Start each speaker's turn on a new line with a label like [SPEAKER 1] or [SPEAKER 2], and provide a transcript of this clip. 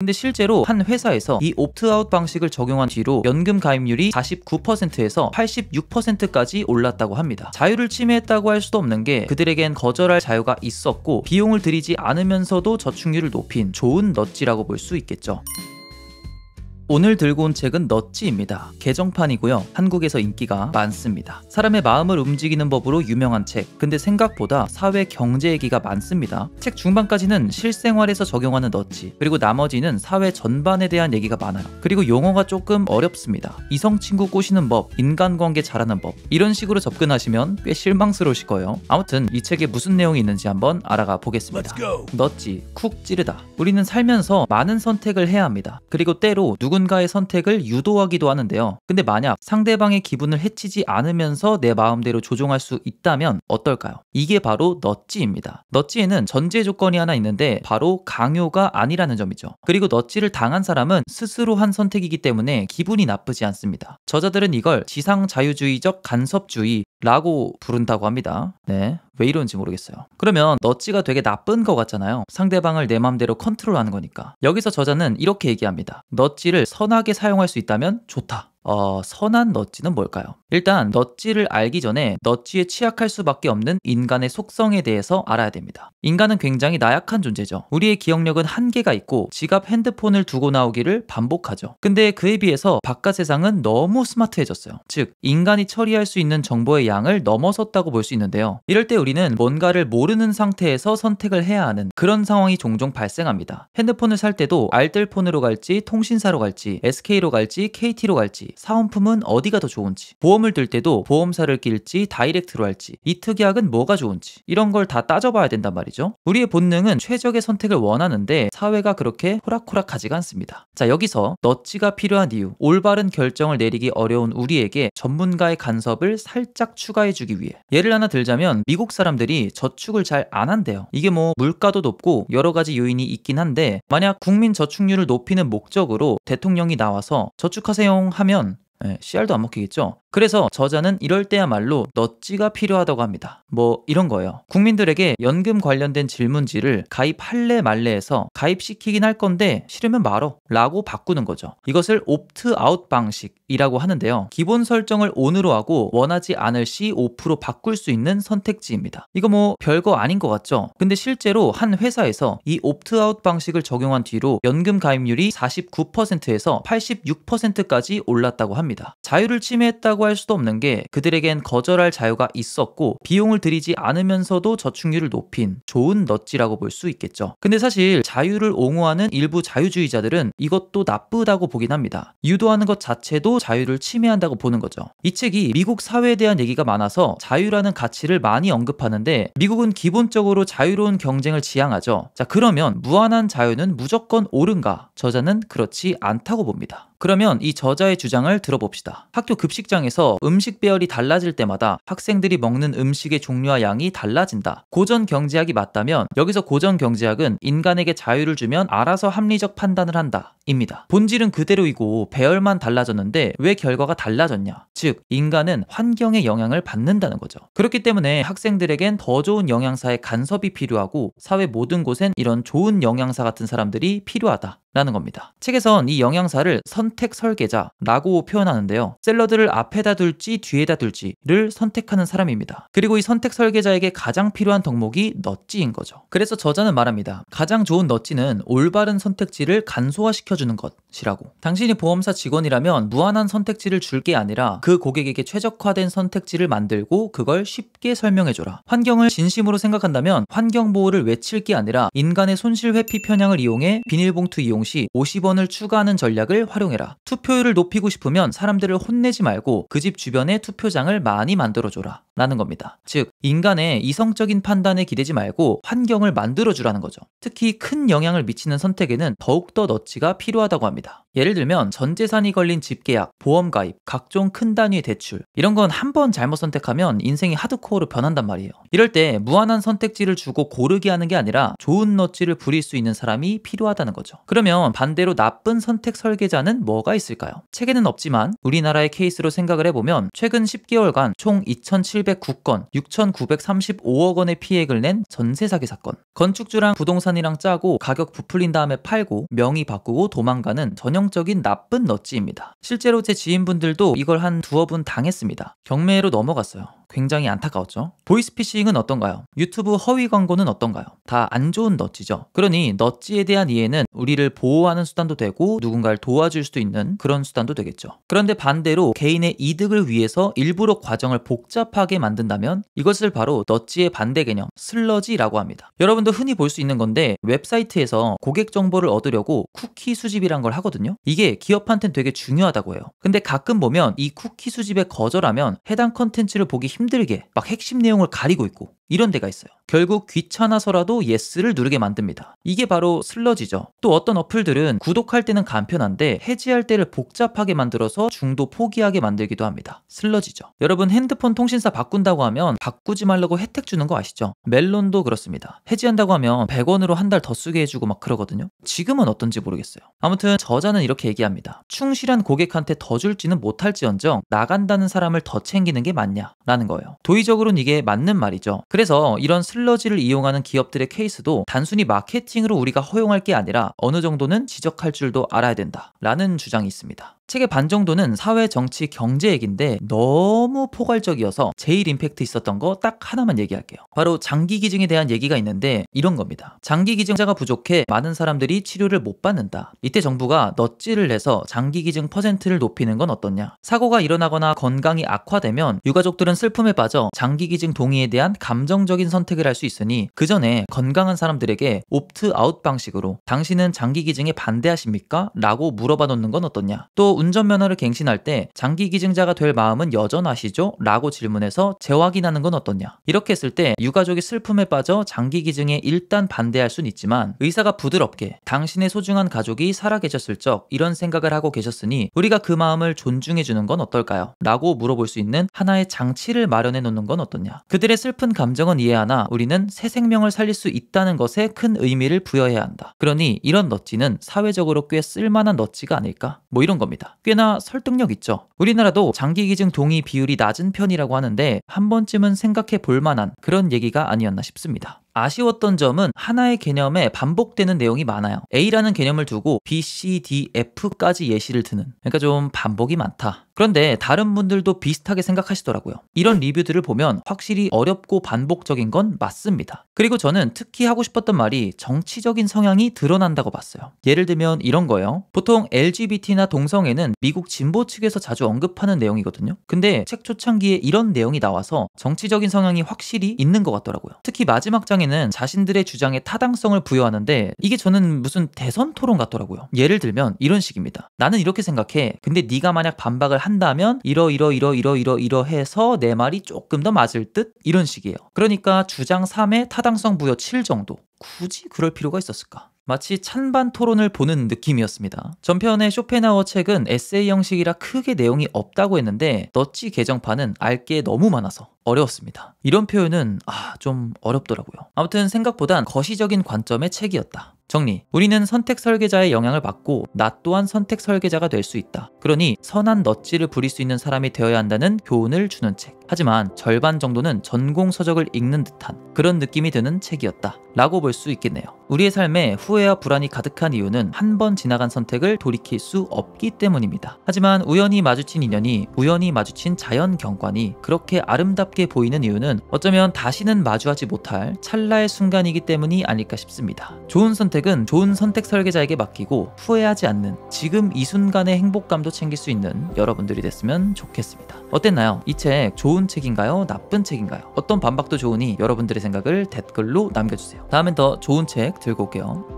[SPEAKER 1] 근데 실제로 한 회사에서 이 옵트아웃 방식을 적용한 뒤로 연금 가입률이 49%에서 86%까지 올랐다고 합니다. 자유를 침해했다고 할 수도 없는 게 그들에겐 거절할 자유가 있었고 비용을 들이지 않으면서도 저축률을 높인 좋은 넛지라고 볼 수 있겠죠. 오늘 들고 온 책은 넛지입니다. 개정판이고요. 한국에서 인기가 많습니다. 사람의 마음을 움직이는 법으로 유명한 책. 근데 생각보다 사회 경제 얘기가 많습니다. 책 중반까지는 실생활에서 적용하는 넛지, 그리고 나머지는 사회 전반에 대한 얘기가 많아요. 그리고 용어가 조금 어렵습니다. 이성 친구 꼬시는 법, 인간관계 잘하는 법, 이런 식으로 접근하시면 꽤 실망스러우실 거예요. 아무튼 이 책에 무슨 내용이 있는지 한번 알아가 보겠습니다. 넛지, 쿡 찌르다. 우리는 살면서 많은 선택을 해야 합니다. 그리고 때로 누군가의 선택을 유도하기도 하는데요. 근데 만약 상대방의 기분을 해치지 않으면서 내 마음대로 조종할 수 있다면 어떨까요? 이게 바로 넛지입니다. 넛지에는 전제 조건이 하나 있는데 바로 강요가 아니라는 점이죠. 그리고 넛지를 당한 사람은 스스로 한 선택이기 때문에 기분이 나쁘지 않습니다. 저자들은 이걸 지상자유주의적 간섭주의라고 부른다고 합니다. 네, 왜 이런지 모르겠어요. 그러면 넛지가 되게 나쁜 것 같잖아요. 상대방을 내 맘대로 컨트롤하는 거니까. 여기서 저자는 이렇게 얘기합니다. 넛지를 선하게 사용할 수 있다면 좋다. 선한 넛지는 뭘까요? 일단 넛지를 알기 전에 넛지에 취약할 수밖에 없는 인간의 속성에 대해서 알아야 됩니다. 인간은 굉장히 나약한 존재죠. 우리의 기억력은 한계가 있고 지갑 핸드폰을 두고 나오기를 반복하죠. 근데 그에 비해서 바깥 세상은 너무 스마트해졌어요. 즉 인간이 처리할 수 있는 정보의 양을 넘어섰다고 볼 수 있는데요. 이럴 때 우리는 뭔가를 모르는 상태에서 선택을 해야 하는 그런 상황이 종종 발생합니다. 핸드폰을 살 때도 알뜰폰으로 갈지 통신사로 갈지 SK로 갈지 KT로 갈지 사은품은 어디가 더 좋은지, 보험을 들 때도 보험사를 낄지 다이렉트로 할지, 이 특약은 뭐가 좋은지, 이런 걸 다 따져봐야 된단 말이죠. 우리의 본능은 최적의 선택을 원하는데 사회가 그렇게 호락호락하지가 않습니다. 자, 여기서 넛지가 필요한 이유, 올바른 결정을 내리기 어려운 우리에게 전문가의 간섭을 살짝 추가해주기 위해 예를 하나 들자면 미국 사람들이 저축을 잘 안 한대요. 이게 뭐 물가도 높고 여러 가지 요인이 있긴 한데 만약 국민 저축률을 높이는 목적으로 대통령이 나와서 저축하세요 하면 씨알도 안 먹히겠죠? 그래서 저자는 이럴 때야말로 넛지가 필요하다고 합니다. 뭐 이런 거예요. 국민들에게 연금 관련된 질문지를 가입할래 말래해서 가입시키긴 할 건데 싫으면 말어 라고 바꾸는 거죠. 이것을 옵트아웃 방식이라고 하는데요. 기본 설정을 ON으로 하고 원하지 않을 시 오프로 바꿀 수 있는 선택지입니다. 이거 뭐 별거 아닌 것 같죠? 근데 실제로 한 회사에서 이 옵트아웃 방식을 적용한 뒤로 연금 가입률이 49%에서 86%까지 올랐다고 합니다. 자유를 침해했다고 할 수도 없는 게 그들에겐 거절할 자유가 있었고 비용을 들이지 않으면서도 저축률을 높인 좋은 넛지라고 볼 수 있겠죠. 근데 사실 자유를 옹호하는 일부 자유주의자들은 이것도 나쁘다고 보긴 합니다. 유도하는 것 자체도 자유를 침해한다고 보는 거죠. 이 책이 미국 사회에 대한 얘기가 많아서 자유라는 가치를 많이 언급하는데 미국은 기본적으로 자유로운 경쟁을 지향하죠. 자, 그러면 무한한 자유는 무조건 옳은가? 저자는 그렇지 않다고 봅니다. 그러면 이 저자의 주장을 들어봅시다. 학교 급식장에서 음식 배열이 달라질 때마다 학생들이 먹는 음식의 종류와 양이 달라진다. 고전 경제학이 맞다면 여기서 고전 경제학은 인간에게 자유를 주면 알아서 합리적 판단을 한다 입니다. 본질은 그대로이고 배열만 달라졌는데 왜 결과가 달라졌냐? 즉 인간은 환경의 영향을 받는다는 거죠. 그렇기 때문에 학생들에겐 더 좋은 영양사의 간섭이 필요하고 사회 모든 곳엔 이런 좋은 영양사 같은 사람들이 필요하다 라는 겁니다. 책에선 이 영양사를 선택 설계자라고 표현하는데요. 샐러드를 앞에다 둘지 뒤에다 둘지를 선택하는 사람입니다. 그리고 이 선택 설계자에게 가장 필요한 덕목이 넛지인 거죠. 그래서 저자는 말합니다. 가장 좋은 넛지는 올바른 선택지를 간소화시켜주는 것이라고. 당신이 보험사 직원이라면 무한한 선택지를 줄 게 아니라 그 고객에게 최적화된 선택지를 만들고 그걸 쉽게 설명해줘라. 환경을 진심으로 생각한다면 환경보호를 외칠 게 아니라 인간의 손실 회피 편향을 이용해 비닐봉투 이용 시 50원을 추가하는 전략을 활용해라. 투표율을 높이고 싶으면 사람들을 혼내지 말고 그 집 주변에 투표장을 많이 만들어줘라 라는 겁니다. 즉 인간의 이성적인 판단에 기대지 말고 환경을 만들어주라는 거죠. 특히 큰 영향을 미치는 선택에는 더욱더 넛지가 필요하다고 합니다. 예를 들면 전재산이 걸린 집계약, 보험가입, 각종 큰 단위의 대출, 이런 건 한 번 잘못 선택하면 인생이 하드코어로 변한단 말이에요. 이럴 때 무한한 선택지를 주고 고르게 하는 게 아니라 좋은 넛지를 부릴 수 있는 사람이 필요하다는 거죠. 그러면 반대로 나쁜 선택 설계자는 뭐가 있을까요? 책에는 없지만 우리나라의 케이스로 생각을 해보면 최근 10개월간 총 2,700 7,709건, 6,935억 원의 피해액을 낸 전세 사기 사건. 건축주랑 부동산이랑 짜고 가격 부풀린 다음에 팔고 명의 바꾸고 도망가는 전형적인 나쁜 넛지입니다. 실제로 제 지인분들도 이걸 한 두어 분 당했습니다. 경매로 넘어갔어요. 굉장히 안타까웠죠. 보이스피싱은 어떤가요? 유튜브 허위 광고는 어떤가요? 다 안 좋은 넛지죠. 그러니 넛지에 대한 이해는 우리를 보호하는 수단도 되고 누군가를 도와줄 수도 있는 그런 수단도 되겠죠. 그런데 반대로 개인의 이득을 위해서 일부러 과정을 복잡하게 만든다면 이것을 바로 넛지의 반대 개념, 슬러지라고 합니다. 여러분도 흔히 볼 수 있는 건데 웹사이트에서 고객 정보를 얻으려고 쿠키 수집이란 걸 하거든요. 이게 기업한테는 되게 중요하다고 해요. 근데 가끔 보면 이 쿠키 수집에 거절하면 해당 컨텐츠를 보기 힘들게 막 핵심 내용을 가리고 있고 이런 데가 있어요. 결국 귀찮아서라도 예스를 누르게 만듭니다. 이게 바로 슬러지죠. 또 어떤 어플들은 구독할 때는 간편한데 해지할 때를 복잡하게 만들어서 중도 포기하게 만들기도 합니다. 슬러지죠. 여러분 핸드폰 통신사 바꾼다고 하면 바꾸지 말라고 혜택 주는 거 아시죠? 멜론도 그렇습니다. 해지한다고 하면 100원으로 한 달 더 쓰게 해주고 막 그러거든요. 지금은 어떤지 모르겠어요. 아무튼 저자는 이렇게 얘기합니다. 충실한 고객한테 더 줄지는 못할지언정 나간다는 사람을 더 챙기는 게 맞냐? 라는 거예요. 도의적으로는 이게 맞는 말이죠. 그래서 이런 슬러지를 이용하는 기업들의 케이스도 단순히 마케팅으로 우리가 허용할 게 아니라 어느 정도는 지적할 줄도 알아야 된다 라는 주장이 있습니다. 책의 반 정도는 사회, 정치, 경제 얘기인데 너무 포괄적이어서 제일 임팩트 있었던 거 딱 하나만 얘기할게요. 바로 장기 기증에 대한 얘기가 있는데 이런 겁니다. 장기 기증자가 부족해 많은 사람들이 치료를 못 받는다. 이때 정부가 넛지를 내서 장기 기증 퍼센트를 높이는 건 어떻냐. 사고가 일어나거나 건강이 악화되면 유가족들은 슬픔에 빠져 장기 기증 동의에 대한 감정적인 선택을 할 수 있으니 그 전에 건강한 사람들에게 옵트아웃 방식으로 당신은 장기 기증에 반대하십니까? 라고 물어봐 놓는 건 어떻냐. 또 운전면허를 갱신할 때 장기 기증자가 될 마음은 여전하시죠? 라고 질문해서 재확인하는 건 어떠냐. 이렇게 했을 때 유가족이 슬픔에 빠져 장기 기증에 일단 반대할 순 있지만 의사가 부드럽게 당신의 소중한 가족이 살아계셨을 적 이런 생각을 하고 계셨으니 우리가 그 마음을 존중해 주는 건 어떨까요? 라고 물어볼 수 있는 하나의 장치를 마련해 놓는 건 어떠냐. 그들의 슬픈 감정은 이해하나 우리는 새 생명을 살릴 수 있다는 것에 큰 의미를 부여해야 한다. 그러니 이런 넛지는 사회적으로 꽤 쓸만한 넛지가 아닐까? 뭐 이런 겁니다. 꽤나 설득력 있죠. 우리나라도 장기 기증 동의 비율이 낮은 편이라고 하는데 한 번쯤은 생각해 볼 만한 그런 얘기가 아니었나 싶습니다. 아쉬웠던 점은 하나의 개념에 반복되는 내용이 많아요. A라는 개념을 두고 B, C, D, F까지 예시를 드는. 그러니까 좀 반복이 많다. 그런데 다른 분들도 비슷하게 생각하시더라고요. 이런 리뷰들을 보면 확실히 어렵고 반복적인 건 맞습니다. 그리고 저는 특히 하고 싶었던 말이 정치적인 성향이 드러난다고 봤어요. 예를 들면 이런 거예요. 보통 LGBT나 동성애는 미국 진보 측에서 자주 언급하는 내용이거든요. 근데 책 초창기에 이런 내용이 나와서 정치적인 성향이 확실히 있는 것 같더라고요. 특히 마지막 장에는 자신들의 주장에 타당성을 부여하는데 이게 저는 무슨 대선 토론 같더라고요. 예를 들면 이런 식입니다. 나는 이렇게 생각해. 근데 네가 만약 반박을 한다면 이러해서 내 말이 조금 더 맞을 듯? 이런 식이에요. 그러니까 주장 3에 타당성 부여 7 정도. 굳이 그럴 필요가 있었을까? 마치 찬반 토론을 보는 느낌이었습니다. 전편의 쇼펜하우어 책은 에세이 형식이라 크게 내용이 없다고 했는데 넛지 개정판은 알 게 너무 많아서 어려웠습니다. 이런 표현은 좀 어렵더라고요. 아무튼 생각보단 거시적인 관점의 책이었다. 정리. 우리는 선택 설계자의 영향을 받고 나 또한 선택 설계자가 될 수 있다. 그러니 선한 넛지를 부릴 수 있는 사람이 되어야 한다는 교훈을 주는 책. 하지만 절반 정도는 전공 서적을 읽는 듯한 그런 느낌이 드는 책이었다 라고 볼 수 있겠네요. 우리의 삶에 후회와 불안이 가득한 이유는 한 번 지나간 선택을 돌이킬 수 없기 때문입니다. 하지만 우연히 마주친 인연이, 우연히 마주친 자연 경관이 그렇게 아름답게 보이는 이유는 어쩌면 다시는 마주하지 못할 찰나의 순간이기 때문이 아닐까 싶습니다. 좋은 선택은 좋은 선택 설계자에게 맡기고 후회하지 않는 지금 이 순간의 행복감도 챙길 수 있는 여러분들이 됐으면 좋겠습니다. 어땠나요? 이 책 좋은 책인가요? 나쁜 책인가요? 어떤 반박도 좋으니 여러분들의 생각을 댓글로 남겨주세요. 다음엔 더 좋은 책 들고 올게요.